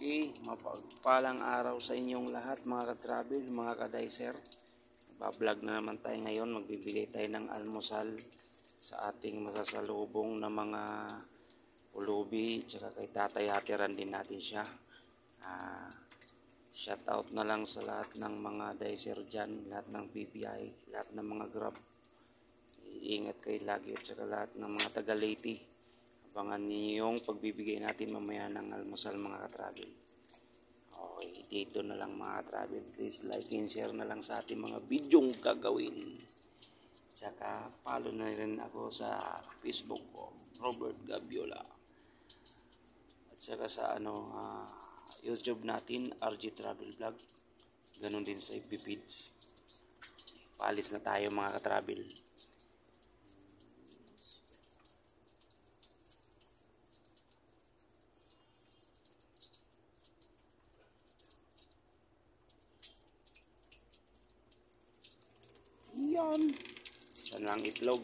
Okay, mapagpalang araw sa inyong lahat mga ka-travel, mga ka-dicer. Bablog na naman tayo ngayon, magbibigay tayo ng almusal sa ating masasalubong na mga pulubi, tsaka kay tatay, hatiran din natin siya. Shout out na lang sa lahat ng mga dicer dyan, lahat ng BPI, lahat ng mga Grab. Iingat kayo lagi at saka lahat ng mga taga-Leyte. Abangan niyo yung pagbibigay natin mamaya ng almusal mga ka-travel. Okay, dito na lang mga ka-travel. Please like and share na lang sa ating mga bidyong gagawin. Saka follow na rin ako sa Facebook ko, Robert Gabiola. At saka sa YouTube natin, RG Travel Vlog. Ganon din sa FB Feeds. Paalis na tayo mga ka-travel. Yan. Saan lang itlog.